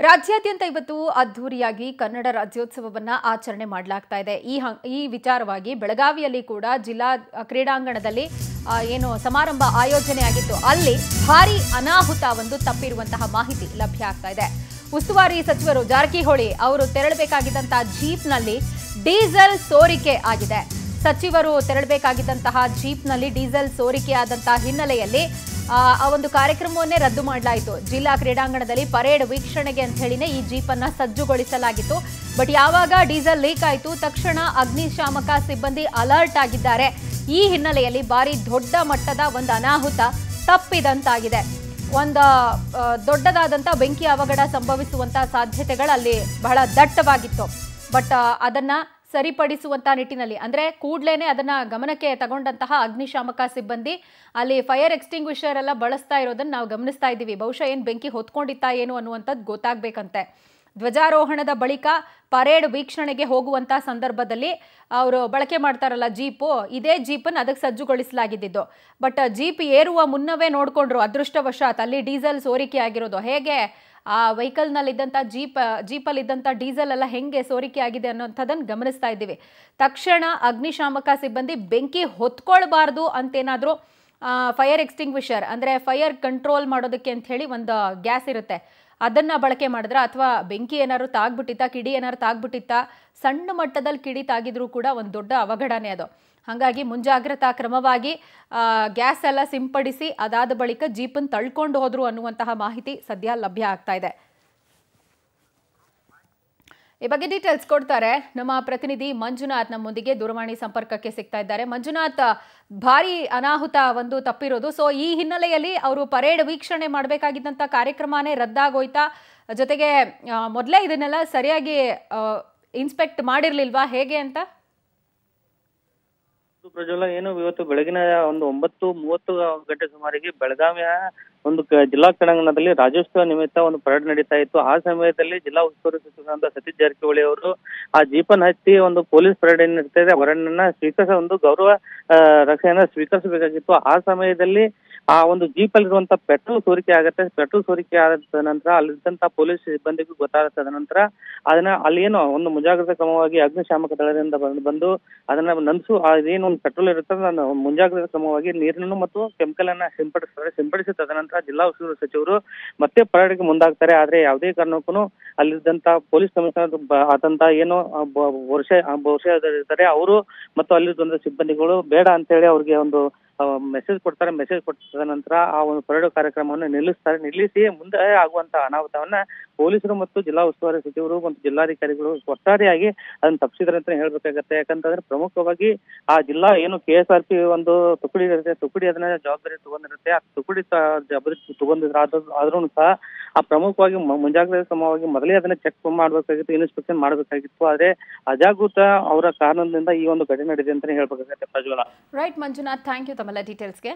ರಾಜ್ಯಾದ್ಯಂತ ಇವತ್ತು ಅದ್ಧೂರಿಯಾಗಿ ಕನ್ನಡ ರಾಜ್ಯೋತ್ಸವವನ್ನ ಆಚರಣೆ ಮಾಡಲಾಗ್ತಾ ಇದೆ. ಈ ವಿಚಾರವಾಗಿ ಬೆಳಗಾವಿಯಲ್ಲಿ ಕೂಡ ಜಿಲ್ಲಾ ಕ್ರೀಡಾಂಗಣದಲ್ಲಿ ಏನು ಸಮಾರಂಭ ಆಯೋಜನೆ ಆಗಿತ್ತು. ಅಲ್ಲಿ ಭಾರಿ ಅನಾಹುತ ಒಂದು ತಪ್ಪಿರುವಂತಹ ಮಾಹಿತಿ ಲಭ್ಯ ಆಗ್ತಾ ಇದೆ. ಉಸ್ತುವಾರಿ ಸಚಿವರು ಜಾರಕಿಹೊಳಿ ಅವರು ತೆರಳಬೇಕಾಗಿದ್ದಂತಹ ಜೀಪ್ನಲ್ಲಿ ಡೀಸೆಲ್ ಸೋರಿಕೆ ಆಗಿದೆ. ಸಚಿವರು ತೆರಳಬೇಕಾಗಿದ್ದಂತಹ ಜೀಪ್ನಲ್ಲಿ ಡೀಸೆಲ್ ಸೋರಿಕೆ ಆದಂತಹ ಹಿನ್ನೆಲೆಯಲ್ಲಿ ಆ ಒಂದು ಕಾರ್ಯಕ್ರಮವನ್ನೇ ರದ್ದು ಮಾಡಲಾಯಿತು. ಜಿಲ್ಲಾ ಕ್ರೀಡಾಂಗಣದಲ್ಲಿ ಪರೇಡ್ ವೀಕ್ಷಣೆಗೆ ಅಂತ ಹೇಳಿನೇ ಈ ಜೀಪ್ ಅನ್ನ ಸಜ್ಜುಗೊಳಿಸಲಾಗಿತ್ತು. ಬಟ್ ಯಾವಾಗ ಡೀಸೆಲ್ ಲೀಕ್ ಆಯಿತು ತಕ್ಷಣ ಅಗ್ನಿಶಾಮಕ ಸಿಬ್ಬಂದಿ ಅಲರ್ಟ್ ಆಗಿದ್ದಾರೆ. ಈ ಹಿನ್ನೆಲೆಯಲ್ಲಿ ಭಾರಿ ದೊಡ್ಡ ಮಟ್ಟದ ಒಂದು ಅನಾಹುತ ತಪ್ಪಿದಂತಾಗಿದೆ. ಒಂದು ದೊಡ್ಡದಾದಂಥ ಬೆಂಕಿ ಅವಘಡ ಸಂಭವಿಸುವಂತಹ ಸಾಧ್ಯತೆಗಳು ಅಲ್ಲಿ ಬಹಳ ದಟ್ಟವಾಗಿತ್ತು. ಬಟ್ ಅದನ್ನ ಸರಿಪಡಿಸುವಂತ ನಿಟ್ಟಿನಲ್ಲಿ ಅಂದ್ರೆ ಕೂಡ್ಲೇನೆ ಅದನ್ನ ಗಮನಕ್ಕೆ ತಗೊಂಡಂತಹ ಅಗ್ನಿಶಾಮಕ ಸಿಬ್ಬಂದಿ ಅಲ್ಲಿ ಫೈರ್ ಎಕ್ಸ್ಟಿಂಗ್ವಿಷರ್ ಎಲ್ಲ ಬಳಸ್ತಾ ಇರೋದನ್ನ ನಾವು ಗಮನಿಸ್ತಾ ಇದ್ದೀವಿ. ಬಹುಶಃ ಏನ್ ಬೆಂಕಿ ಹೊತ್ಕೊಂಡಿತ್ತಾ ಏನು ಅನ್ನುವಂಥದ್ದು ಗೊತ್ತಾಗ್ಬೇಕಂತೆ. ಧ್ವಜಾರೋಹಣದ ಬಳಿಕ ಪರೇಡ್ ವೀಕ್ಷಣೆಗೆ ಹೋಗುವಂತ ಸಂದರ್ಭದಲ್ಲಿ ಅವರು ಬಳಕೆ ಮಾಡ್ತಾರಲ್ಲ ಜೀಪು, ಇದೇ ಜೀಪನ್ನು ಅದಕ್ಕೆ ಸಜ್ಜುಗೊಳಿಸಲಾಗಿದ್ದು. ಬಟ್ ಜೀಪ್ ಏರುವ ಮುನ್ನವೇ ನೋಡ್ಕೊಂಡ್ರು ಅದೃಷ್ಟವಶಾತ್ ಅಲ್ಲಿ ಡೀಸೆಲ್ ಸೋರಿಕೆ ಆಗಿರೋದು. ಹೇಗೆ ಆ ವೆಹಿಕಲ್ನಲ್ಲಿದ್ದಂಥ ಜೀಪಲ್ಲಿದ್ದಂಥ ಡೀಸೆಲ್ ಎಲ್ಲ ಹೆಂಗೆ ಸೋರಿಕೆ ಆಗಿದೆ ಅನ್ನೋಂಥದ್ದನ್ನು ಗಮನಿಸ್ತಾ ಇದ್ದೀವಿ. ತಕ್ಷಣ ಅಗ್ನಿಶಾಮಕ ಸಿಬ್ಬಂದಿ ಬೆಂಕಿ ಹೊತ್ಕೊಳ್ಬಾರ್ದು ಅಂತೇನಾದರೂ ಫೈರ್ ಎಕ್ಸ್ಟಿಂಗ್ವಿಷರ್ ಅಂದರೆ ಫೈರ್ ಕಂಟ್ರೋಲ್ ಮಾಡೋದಕ್ಕೆ ಅಂತ ಹೇಳಿ ಒಂದು ಗ್ಯಾಸ್ ಇರುತ್ತೆ, ಅದನ್ನು ಬಳಕೆ ಮಾಡಿದ್ರೆ ಅಥವಾ ಬೆಂಕಿ ಏನಾದ್ರು ತಾಗ್ಬಿಟ್ಟಿತ್ತಾ, ಕಿಡಿ ಏನಾದ್ರು ತಾಗ್ಬಿಟ್ಟಿತ್ತಾ, ಸಣ್ಣ ಮಟ್ಟದಲ್ಲಿ ಕಿಡಿ ತಾಗಿದ್ರೂ ಕೂಡ ಒಂದು ದೊಡ್ಡ ಅವಘಡನೇ ಅದು. ಹಾಗಾಗಿ ಮುಂಜಾಗ್ರತಾ ಕ್ರಮವಾಗಿ ಗ್ಯಾಸ್ ಎಲ್ಲ ಸಿಂಪಡಿಸಿ ಅದಾದ ಬಳಿಕ ಜೀಪನ್ನು ತಳ್ಕೊಂಡು ಹೋದ್ರು ಅನ್ನುವಂತಹ ಮಾಹಿತಿ ಸದ್ಯ ಲಭ್ಯ ಆಗ್ತಾ ಇದೆ. ಈ ಬಗ್ಗೆ ಡೀಟೇಲ್ಸ್ ಕೊಡ್ತಾರೆ ನಮ್ಮ ಪ್ರತಿನಿಧಿ ಮಂಜುನಾಥ್. ನಮ್ಮೊಂದಿಗೆ ದೂರವಾಣಿ ಸಂಪರ್ಕಕ್ಕೆ ಸಿಗ್ತಾ ಇದ್ದಾರೆ. ಮಂಜುನಾಥ್, ಭಾರಿ ಅನಾಹುತ ಒಂದು ತಪ್ಪಿರೋದು. ಸೊ ಈ ಹಿನ್ನೆಲೆಯಲ್ಲಿ ಅವರು ಪರೇಡ್ ವೀಕ್ಷಣೆ ಮಾಡಬೇಕಾಗಿದ್ದಂಥ ಕಾರ್ಯಕ್ರಮನೇ ರದ್ದಾಗೋಯ್ತಾ? ಜೊತೆಗೆ ಮೊದಲೇ ಇದನ್ನೆಲ್ಲ ಸರಿಯಾಗಿ ಇನ್ಸ್ಪೆಕ್ಟ್ ಮಾಡಿರ್ಲಿಲ್ವಾ, ಹೇಗೆ ಅಂತ? ಪ್ರಜ್ವಲ, ಏನು ಇವತ್ತು ಬೆಳಗಿನ ಒಂದು 9:30 ಗಂಟೆ ಸುಮಾರಿಗೆ ಬೆಳಗಾವಿಯ ಒಂದು ಜಿಲ್ಲಾ ಕ್ರೀಡಾಂಗಣದಲ್ಲಿ ರಾಜ್ಯೋತ್ಸವ ನಿಮಿತ್ತ ಒಂದು ಪರೇಡ್ ನಡೀತಾ ಇತ್ತು. ಆ ಸಮಯದಲ್ಲಿ ಜಿಲ್ಲಾ ಉಸ್ತುವಾರಿ ಸಚಿವರಾದ ಸತೀಶ್ ಜಾರಕಿಹೊಳಿ ಅವರು ಆ ಜೀಪನ್ನು ಹತ್ತಿ ಒಂದು ಪೊಲೀಸ್ ಪರೇಡ್ ಏನ್ ನಡೀತಾ ಅವರನ್ನ ಸ್ವೀಕರಿಸ ಒಂದು ಗೌರವ ರಕ್ಷೆಯನ್ನ ಸ್ವೀಕರಿಸಬೇಕಾಗಿತ್ತು. ಆ ಸಮಯದಲ್ಲಿ ಆ ಒಂದು ಜೀಪ್ ಅಲ್ಲಿರುವಂತ ಪೆಟ್ರೋಲ್ ಸೋರಿಕೆ ಆಗುತ್ತೆ. ಪೆಟ್ರೋಲ್ ಸೋರಿಕೆ ಆದ ನಂತರ ಅಲ್ಲಿದ್ದಂತ ಪೊಲೀಸ್ ಸಿಬ್ಬಂದಿಗೂ ಗೊತ್ತಾಗುತ್ತದೆ. ನಂತರ ಅದನ್ನ ಅಲ್ಲಿ ಏನು ಒಂದು ಮುಂಜಾಗ್ರತಾ ಕ್ರಮವಾಗಿ ಅಗ್ನಿಶಾಮಕ ದಳದಿಂದ ಬಂದು ಅದನ್ನ ನಂದಿಸು ಅದೇನು ಒಂದು ಪೆಟ್ರೋಲ್ ಇರುತ್ತೆ ಮುಂಜಾಗ್ರತಾ ಕ್ರಮವಾಗಿ ನೀರನ್ನು ಮತ್ತು ಕೆಮಿಕಲ್ ಅನ್ನ ಸಿಂಪಡಿಸಿ ತದನಂತರ ಜಿಲ್ಲಾ ಉಸ್ತುವಾರಿ ಸಚಿವರು ಮತ್ತೆ ಪರೇಡ್ಗೆ ಮುಂದಾಗ್ತಾರೆ. ಆದ್ರೆ ಯಾವುದೇ ಕಾರಣಕ್ಕೂ ಅಲ್ಲಿದ್ದಂತ ಪೊಲೀಸ್ ಕಮಿಷನರ್ ಆದಂತ ಏನು ಬಹುಶಃ ಅವರು ಮತ್ತು ಅಲ್ಲಿದ್ದಂತ ಸಿಬ್ಬಂದಿಗಳು ಬೇಡ ಅಂತ ಹೇಳಿ ಅವ್ರಿಗೆ ಒಂದು ಮೆಸೇಜ್ ಕೊಡ್ತಾರೆ. ಮೆಸೇಜ್ ಕೊಟ್ಟ ನಂತರ ಆ ಒಂದು ಪರೇಡ್ ಕಾರ್ಯಕ್ರಮವನ್ನು ನಿಲ್ಲಿಸಿ ಮುಂದೆ ಆಗುವಂತ ಅನಾಹುತವನ್ನ ಪೊಲೀಸರು ಮತ್ತು ಜಿಲ್ಲಾ ಉಸ್ತುವಾರಿ ಸಚಿವರು ಮತ್ತು ಜಿಲ್ಲಾಧಿಕಾರಿಗಳು ಒಟ್ಟಾರೆಯಾಗಿ ಅದನ್ನ ತಪ್ಪಿಸಿದ್ರೆ ಅಂತ ಹೇಳ್ಬೇಕಾಗತ್ತೆ. ಯಾಕಂತಂದ್ರೆ ಪ್ರಮುಖವಾಗಿ ಆ ಜಿಲ್ಲಾ ಏನು KSRP ಒಂದು ತುಕಡಿ ಇರುತ್ತೆ, ತುಕಡಿ ಅದನ್ನ ಜವಾಬ್ದಾರಿ ತಗೊಂಡಿರುತ್ತೆ. ಆ ತುಕಡಿ ಜವಾಬ್ದಾರಿ ತಗೊಂಡಿದ್ರೆ ಆದ್ರೂ ಸಹ ಆ ಪ್ರಮುಖವಾಗಿ ಮುಂಜಾಗ್ರತಾ ಕ್ರಮವಾಗಿ ಮೊದಲೇ ಅದನ್ನ ಚೆಕ್ ಮಾಡಬೇಕಾಗಿತ್ತು, ಇನ್ಸ್ಪೆಕ್ಷನ್ ಮಾಡಬೇಕಾಗಿತ್ತು. ಆದ್ರೆ ಅಜಾಗೃತ ಅವರ ಕಾರಣದಿಂದ ಈ ಒಂದು ಘಟನೆ ನಡೆದಿದೆ ಅಂತ ಹೇಳ್ಬೇಕಾಗತ್ತೆ. ಪ್ರಜ್ವಲ. ರೈಟ್ ಮಂಜುನಾಥ್, ಥ್ಯಾಂಕ್ ಯು ತಮ್ಮೆಲ್ಲ ಡೀಟೇಲ್ಸ್ಗೆ.